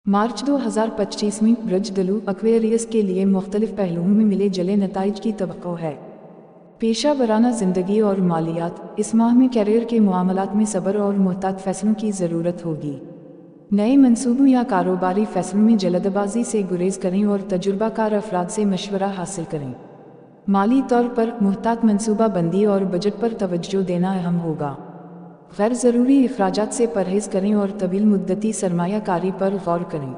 मार्च 2025 में ब्रजदलु एक्वेरियस के लिए मुख्तलिफ पहलुओं में मिले जले नताइज की तवक्को है। पेशा वराना ज़िंदगी और मालियात, इस माह में कैरियर के मामलात में सब्र और मुहतात फ़ैसलों की ज़रूरत होगी। नए मंसूबों या कारोबारी फ़ैसलों में जल्दबाजी से गुरेज करें और तजुर्बाकार अफराद से मशवरा हासिल करें। माली तौर पर मुहतात मनसूबा बंदी और बजट पर तवज्जो देना अहम होगा। गैर ज़रूरी अखराजात से परहेज़ करें और तवील मुद्दती सरमायाकारी पर गौर करें।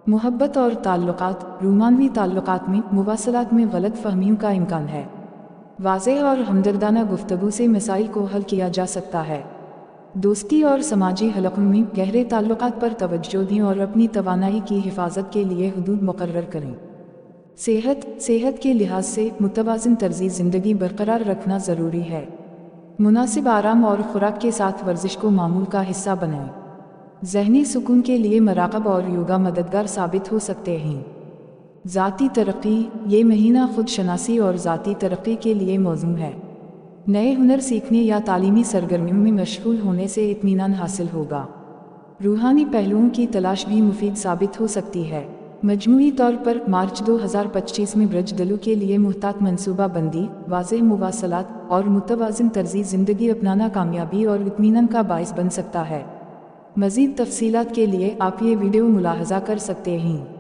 मोहब्बत और ताल्लुकात, रूमानवी ताल्लुकात में मुवासलात में गलत फहमियों का इम्कान है। वाज़ेह और हमदर्दाना गुफ्तगू से मसाइल को हल किया जा सकता है। दोस्ती और समाजी हलक़ों में गहरे ताल्लुकात पर तवज्जो दें और अपनी तवानाई की हिफाजत के लिए हुदूद मुकर्रर करें। सेहत के लिहाज से मुतवाज़िन तर्ज़ी ज़िंदगी बरकरार रखना ज़रूरी है। मुनासिब आराम और खुराक के साथ वर्जिश को मामूल का हिस्सा बनाएं। ज़हनी सुकून के लिए मराक़ब और योगा मददगार साबित हो सकते हैं। ज़ाती तरक्की, ये महीना खुद शनासी और ज़ाती तरक्की के लिए मौज़ूं है। नए हुनर सीखने या तालीमी सरगर्मियों में मशगूल होने से इत्मीनान हासिल होगा। रूहानी पहलुओं की तलाश भी मुफीद साबित हो सकती है। मजमूई तौर पर मार्च 2025 में ब्रजदलु के लिए मुहतात मनसूबा बंदी, वाज़ेह मुवासलात और मुतवाज़िन तर्ज़ी ज़िंदगी अपनाना कामयाबी और इत्मीनान का बाइस बन सकता है। मज़ीद तफ़सीलात के लिए आप ये वीडियो मुलाहज़ा कर सकते हैं।